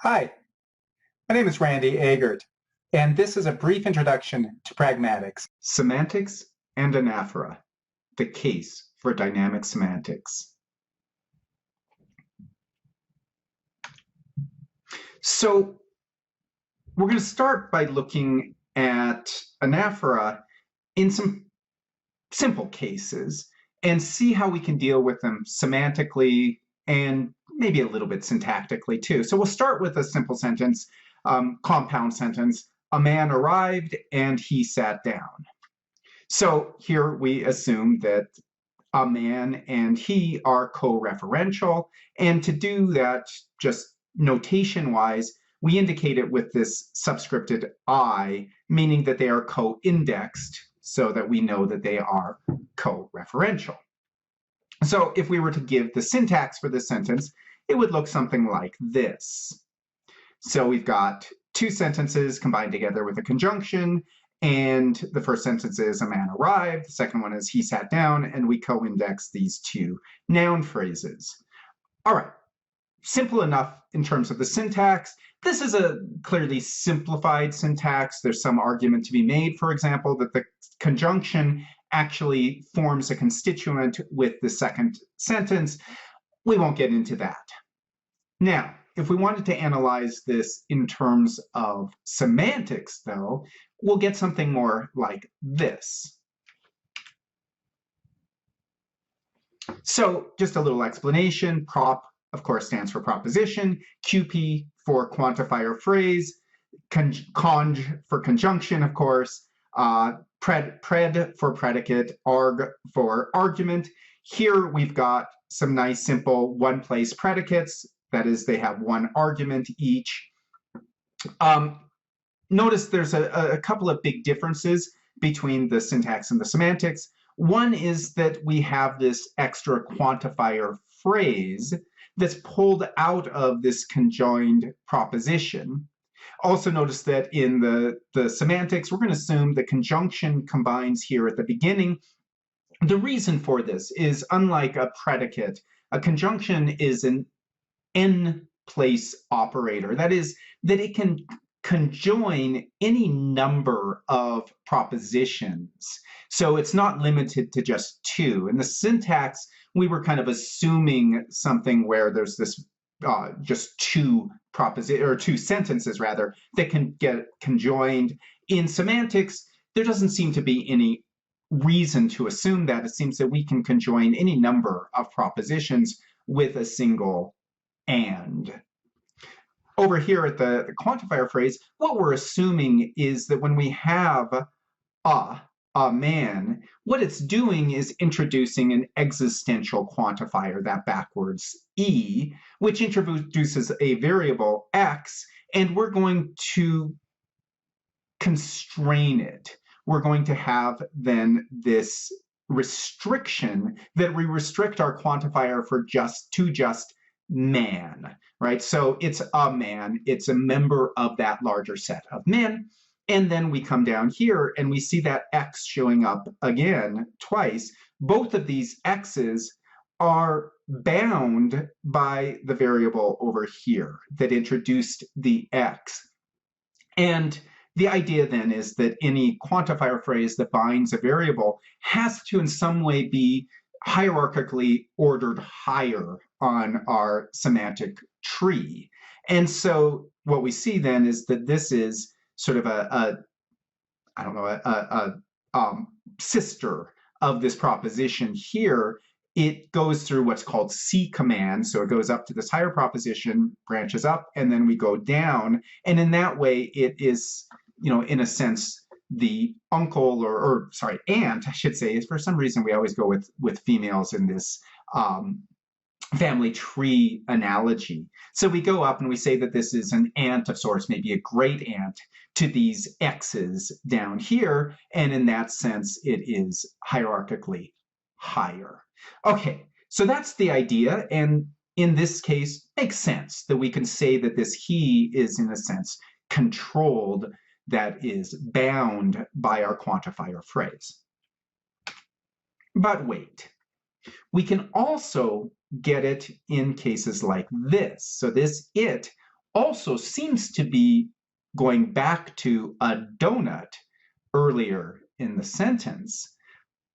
Hi, my name is Randy Agert, and this is a brief introduction to pragmatics. Semantics and anaphora, the case for dynamic semantics. So we're going to start by looking at anaphora in some simple cases and see how we can deal with them semantically and maybe a little bit syntactically too. So we'll start with a simple sentence, compound sentence. A man arrived and he sat down. So here we assume that a man and he are co-referential. And to do that, just notation-wise, we indicate it with this subscripted I, meaning that they are co-indexed so that we know that they are co-referential. So if we were to give the syntax for this sentence, it would look something like this. So we've got two sentences combined together with a conjunction, and the first sentence is a man arrived, the second one is he sat down, and we co-index these two noun phrases. All right, simple enough in terms of the syntax. This is a clearly simplified syntax. There's some argument to be made, for example, that the conjunction actually forms a constituent with the second sentence. We won't get into that. Now, if we wanted to analyze this in terms of semantics, though, we'll get something more like this. So just a little explanation. Prop, of course, stands for proposition. QP for quantifier phrase. Conj for conjunction, of course. Pred for predicate. Arg for argument. Here we've got some nice, simple one-place predicates. That is, they have one argument each. Notice there's a couple of big differences between the syntax and the semantics. One is that we have this extra quantifier phrase that's pulled out of this conjoined proposition. Also notice that in the semantics, we're going to assume the conjunction combines here at the beginning. The reason for this is, unlike a predicate, a conjunction is an n-place operator. That is, that it can conjoin any number of propositions. So it's not limited to just two. In the syntax, we were kind of assuming something where there's this just two sentences rather that can get conjoined. In semantics, there doesn't seem to be any reason to assume that. It seems that we can conjoin any number of propositions with a single and. Over here at the quantifier phrase, what we're assuming is that when we have a man, what it's doing is introducing an existential quantifier, that backwards e, which introduces a variable x, and we're going to constrain it. We're going to have then this restriction that we restrict our quantifier for just man, right? So it's a man, it's a member of that larger set of men. And then we come down here and we see that x showing up again twice. Both of these x's are bound by the variable over here that introduced the x. And the idea then is that any quantifier phrase that binds a variable has to in some way be hierarchically ordered higher on our semantic tree. And so what we see then is that this is sort of a sister of this proposition here. It goes through what's called C command. So it goes up to this higher proposition, branches up, and then we go down. And in that way, it is, in a sense, the uncle or aunt, I should say. For some reason, we always go with females in this family tree analogy. So we go up and we say that this is an aunt of sorts, maybe a great aunt to these x's down here. And in that sense, it is hierarchically higher. Okay, so that's the idea. And in this case, makes sense that we can say that this he is, in a sense, controlled, that is bound by our quantifier phrase. But wait, we can also get it in cases like this. So this it also seems to be going back to a donut earlier in the sentence.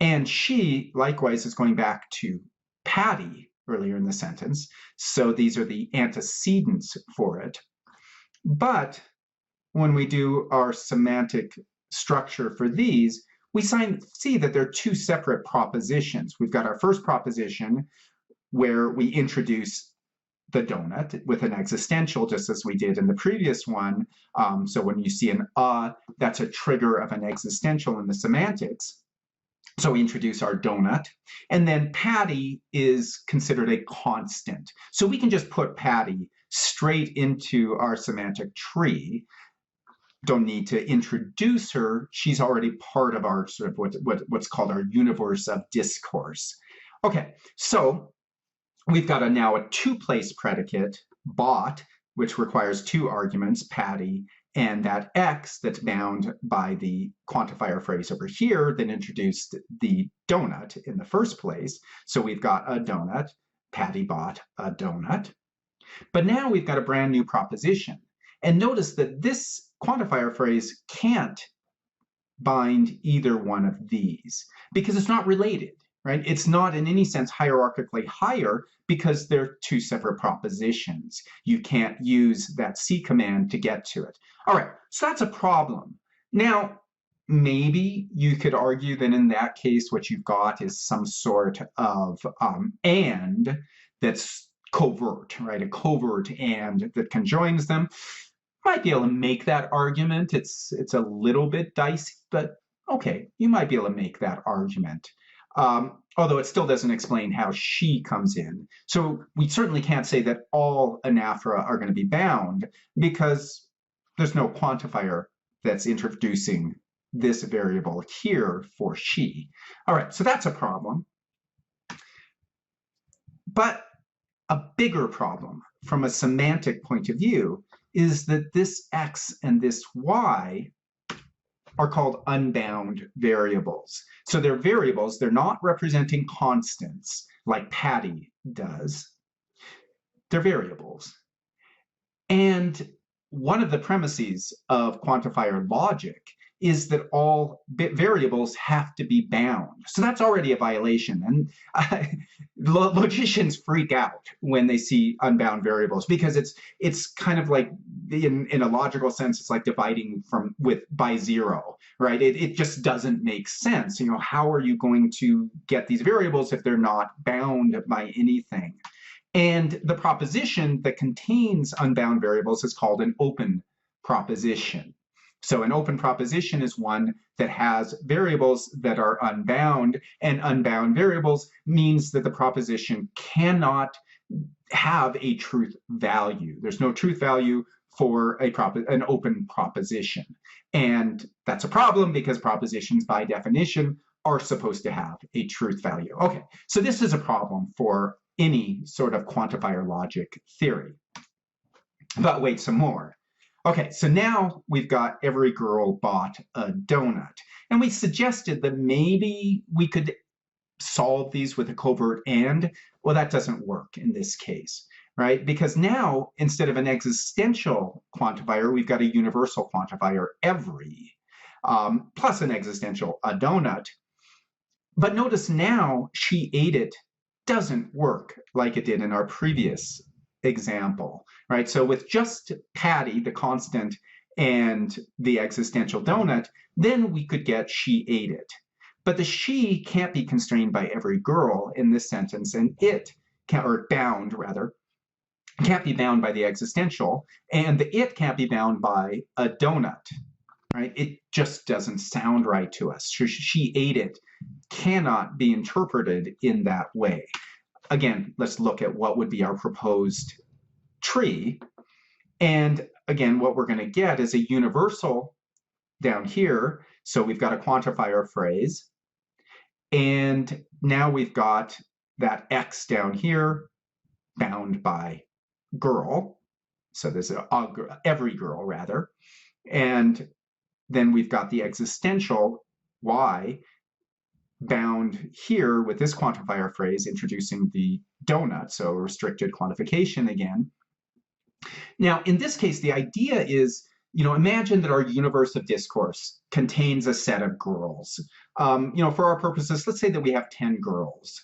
And she, likewise, is going back to Patty earlier in the sentence. So these are the antecedents for it. But when we do our semantic structure for these, we see that they're two separate propositions. We've got our first proposition where we introduce the donut with an existential, just as we did in the previous one. So when you see an that's a trigger of an existential in the semantics. So we introduce our donut, and then Patty is considered a constant. So we can just put Patty straight into our semantic tree. Don't need to introduce her. She's already part of our sort of what's called our universe of discourse. Okay, so we've got now a two-place predicate, bought, which requires two arguments, Patty, and that X that's bound by the quantifier phrase over here that introduced the donut in the first place. So we've got a donut, Patty bought a donut. But now we've got a brand new proposition. And notice that this quantifier phrase can't bind either one of these because it's not related, right? It's not in any sense hierarchically higher because they're two separate propositions. You can't use that C command to get to it. All right, so that's a problem. Now, maybe you could argue that in that case, what you've got is some sort of and that's covert, right? A covert and that conjoins them. Might be able to make that argument. It's a little bit dicey, but okay, you might be able to make that argument. Although it still doesn't explain how she comes in. So we certainly can't say that all anaphora are going to be bound because there's no quantifier that's introducing this variable here for she. All right, so that's a problem. But a bigger problem from a semantic point of view is that this X and this Y are called unbound variables. So they're variables, they're not representing constants like Patty does. They're variables. And one of the premises of quantifier logic is that all variables have to be bound. So that's already a violation. And logicians freak out when they see unbound variables because it's kind of like, in a logical sense, it's like dividing by zero, right? It just doesn't make sense. You know, how are you going to get these variables if they're not bound by anything? And the proposition that contains unbound variables is called an open proposition. So an open proposition is one that has variables that are unbound, and unbound variables means that the proposition cannot have a truth value. There's no truth value for an open proposition. And that's a problem because propositions by definition are supposed to have a truth value. Okay, so this is a problem for any sort of quantifier logic theory. But wait some more. Okay, so now we've got every girl bought a donut. And we suggested that maybe we could solve these with a covert and. Well, that doesn't work in this case, right? Because now, instead of an existential quantifier, we've got a universal quantifier, every, plus an existential, a donut. But notice now, she ate it doesn't work like it did in our previous example, right? So with just Patty, the constant, and the existential donut, then we could get she ate it. But the she can't be constrained by every girl in this sentence, and it can't, or bound rather, can't be bound by the existential, and the it can't be bound by a donut, right? It just doesn't sound right to us. She ate it cannot be interpreted in that way. Again, let's look at what would be our proposed tree. And again, what we're going to get is a universal down here. So we've got a quantifier phrase. And now we've got that X down here bound by girl. So there's every girl, rather. And then we've got the existential Y bound here with this quantifier phrase introducing the donut, so restricted quantification again. Now, in this case, the idea is, imagine that our universe of discourse contains a set of girls. For our purposes, let's say that we have 10 girls.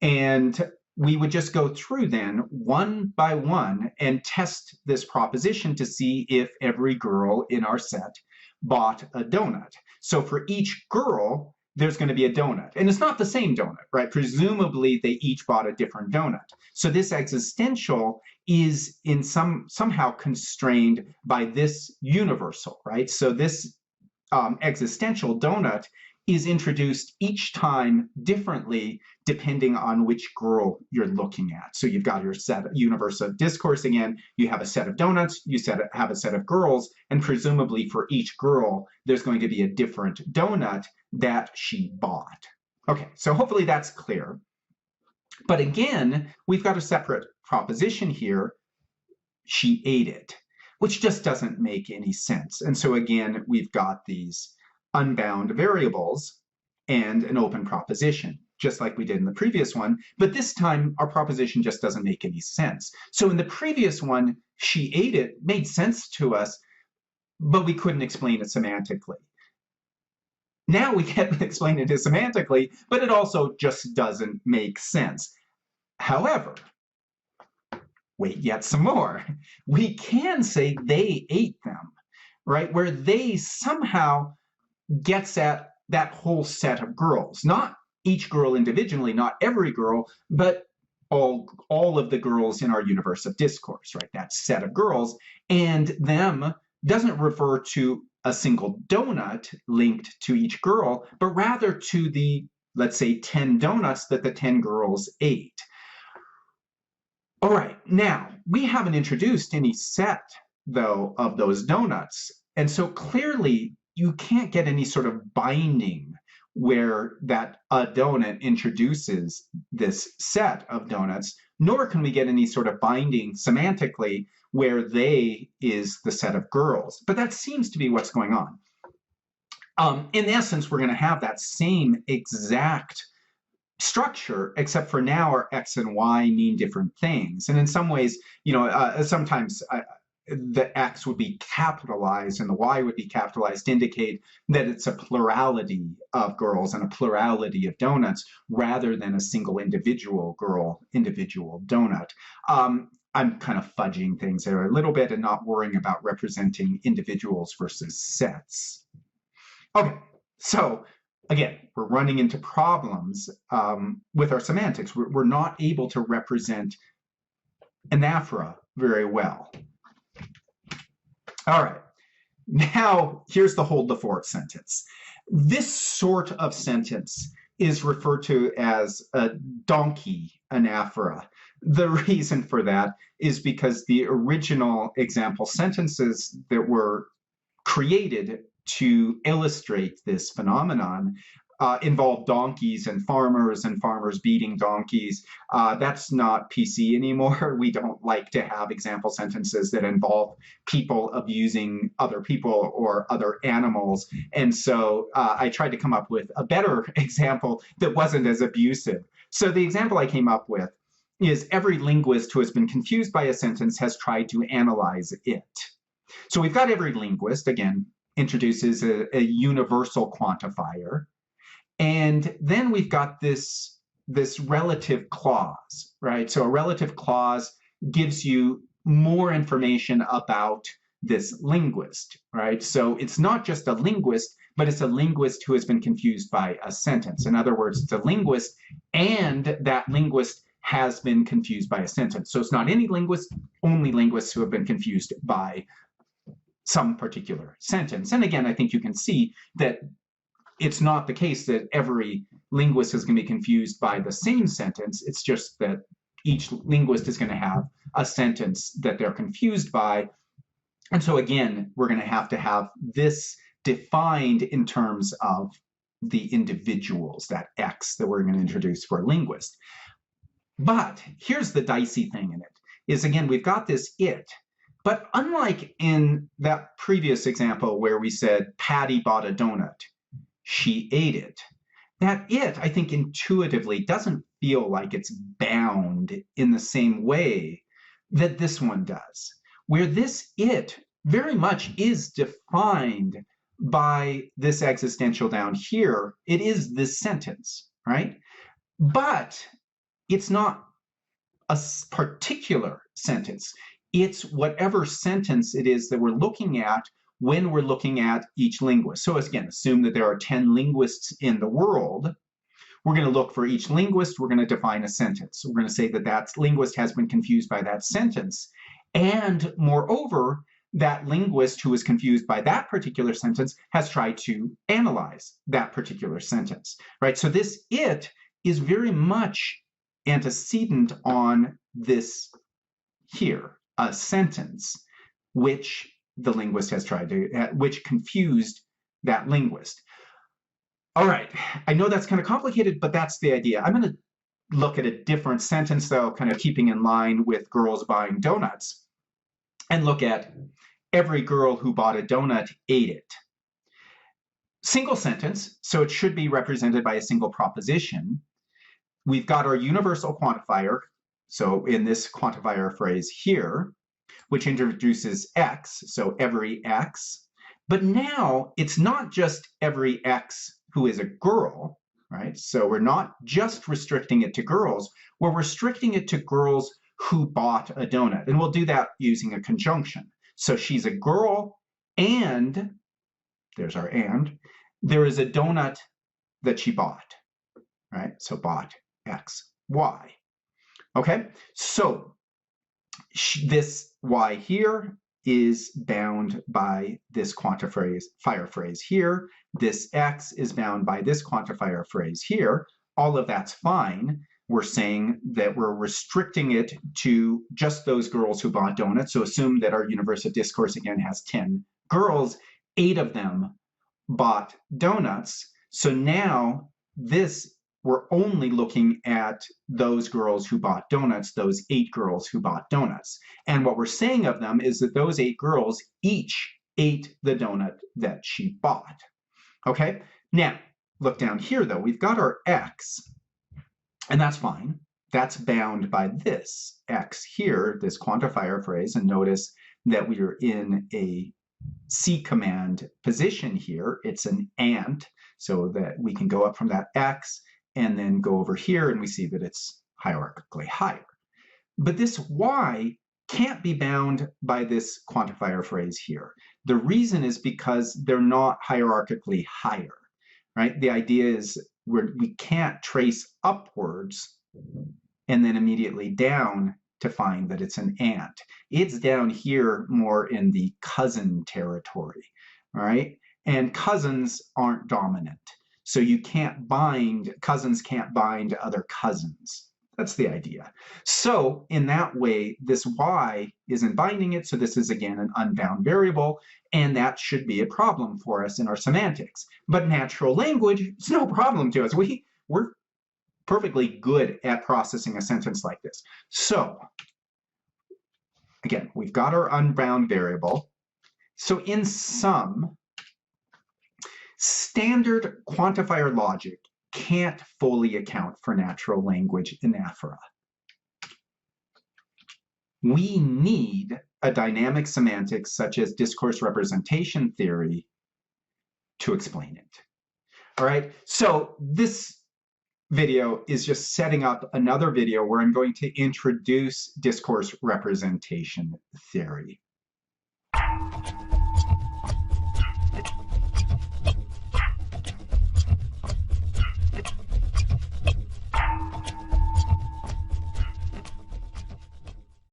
And we would just go through then one by one and test this proposition to see if every girl in our set bought a donut. So for each girl, there's going to be a donut. And it's not the same donut, right? Presumably, they each bought a different donut. So this existential is in somehow constrained by this universal, right? So this existential donut is introduced each time differently depending on which girl you're looking at. So you've got your universe of discourse again, you have a set of donuts, you have a set of girls, and presumably for each girl, there's going to be a different donut that she bought. Okay, so hopefully that's clear. But again, we've got a separate proposition here, she ate it, which just doesn't make any sense. And so again, we've got these unbound variables and an open proposition, just like we did in the previous one. But this time, our proposition just doesn't make any sense. So in the previous one, she ate it made sense to us, but we couldn't explain it semantically. Now we can explain it semantically, but it also just doesn't make sense. However, wait yet some more. We can say they ate them, right? Where they somehow gets at that whole set of girls, not each girl individually, not every girl, but all of the girls in our universe of discourse, right? That set of girls, and them doesn't refer to a single donut linked to each girl, but rather to the, let's say, 10 donuts that the 10 girls ate. All right, now we haven't introduced any set, though, of those donuts. And so clearly you can't get any sort of binding where that a donut introduces this set of donuts, nor can we get any sort of binding semantically where they is the set of girls. But that seems to be what's going on. In essence, we're going to have that same exact structure, except for now our x and y mean different things. And in some ways, sometimes the x would be capitalized and the y would be capitalized to indicate that it's a plurality of girls and a plurality of donuts rather than a single individual girl, individual donut. I'm kind of fudging things there a little bit and not worrying about representing individuals versus sets. Okay, so again, we're running into problems with our semantics. We're not able to represent anaphora very well. All right, now here's the hold the fort sentence. This sort of sentence is referred to as a donkey anaphora. The reason for that is because the original example sentences that were created to illustrate this phenomenon involve donkeys and farmers beating donkeys. That's not PC anymore. We don't like to have example sentences that involve people abusing other people or other animals. And so I tried to come up with a better example that wasn't as abusive. So the example I came up with is every linguist who has been confused by a sentence has tried to analyze it. So we've got every linguist, again, introduces a universal quantifier. And then we've got this relative clause, right? So a relative clause gives you more information about this linguist, right? So it's not just a linguist, but it's a linguist who has been confused by a sentence. In other words, it's a linguist and that linguist has been confused by a sentence. So it's not any linguist, only linguists who have been confused by some particular sentence. And again, I think you can see that it's not the case that every linguist is going to be confused by the same sentence. It's just that each linguist is going to have a sentence that they're confused by. And so again, we're going to have this defined in terms of the individuals, that X that we're going to introduce for a linguist. But here's the dicey thing in it, is again, we've got this it. But unlike in that previous example where we said Patty bought a donut, she ate it, that it, I think, intuitively doesn't feel like it's bound in the same way that this one does. where this it very much is defined by this existential down here. It is this sentence, right? But it's not a particular sentence. It's whatever sentence it is that we're looking at when we're looking at each linguist. So again, assume that there are 10 linguists in the world. We're going to look for each linguist. We're going to define a sentence. We're going to say that that linguist has been confused by that sentence. And moreover, that linguist who is confused by that particular sentence has tried to analyze that particular sentence, right? So this it is very much antecedent on this here, a sentence, which the linguist has tried to, which confused that linguist. All right, I know that's kind of complicated, but that's the idea. I'm going to look at a different sentence, though, kind of keeping in line with girls buying donuts, and look at every girl who bought a donut ate it. Single sentence, so it should be represented by a single proposition. We've got our universal quantifier, so in this quantifier phrase here, which introduces x, so every x. But now it's not just every x who is a girl, right? So we're not just restricting it to girls, we're restricting it to girls who bought a donut. And we'll do that using a conjunction. So she's a girl and, there's our and, there is a donut that she bought, right? So bought x, y. Okay, so this y here is bound by this quantifier phrase here. This x is bound by this quantifier phrase here. All of that's fine. We're saying that we're restricting it to just those girls who bought donuts. So assume that our universe of discourse again has 10 girls, 8 of them bought donuts. So now this, we're only looking at those girls who bought donuts, those 8 girls who bought donuts. And what we're saying of them is that those 8 girls each ate the donut that she bought. Okay, now look down here though, we've got our x, and that's fine. That's bound by this x here, this quantifier phrase, and notice that we are in a C command position here. It's an and, so that we can go up from that x and then go over here and we see that it's hierarchically higher. But this y can't be bound by this quantifier phrase here. The reason is because they're not hierarchically higher, right? The idea is we can't trace upwards and then immediately down to find that it's an and. It's down here more in the cousin territory, all right? And cousins aren't dominant. So you can't bind, cousins can't bind other cousins. That's the idea. So in that way, this y isn't binding it. So this is, again, an unbound variable. And that should be a problem for us in our semantics. But natural language, it's no problem to us. We're perfectly good at processing a sentence like this. So again, we've got our unbound variable. So in sum, standard quantifier logic can't fully account for natural language anaphora. We need a dynamic semantics such as discourse representation theory to explain it. All right, so this video is just setting up another video where I'm going to introduce discourse representation theory.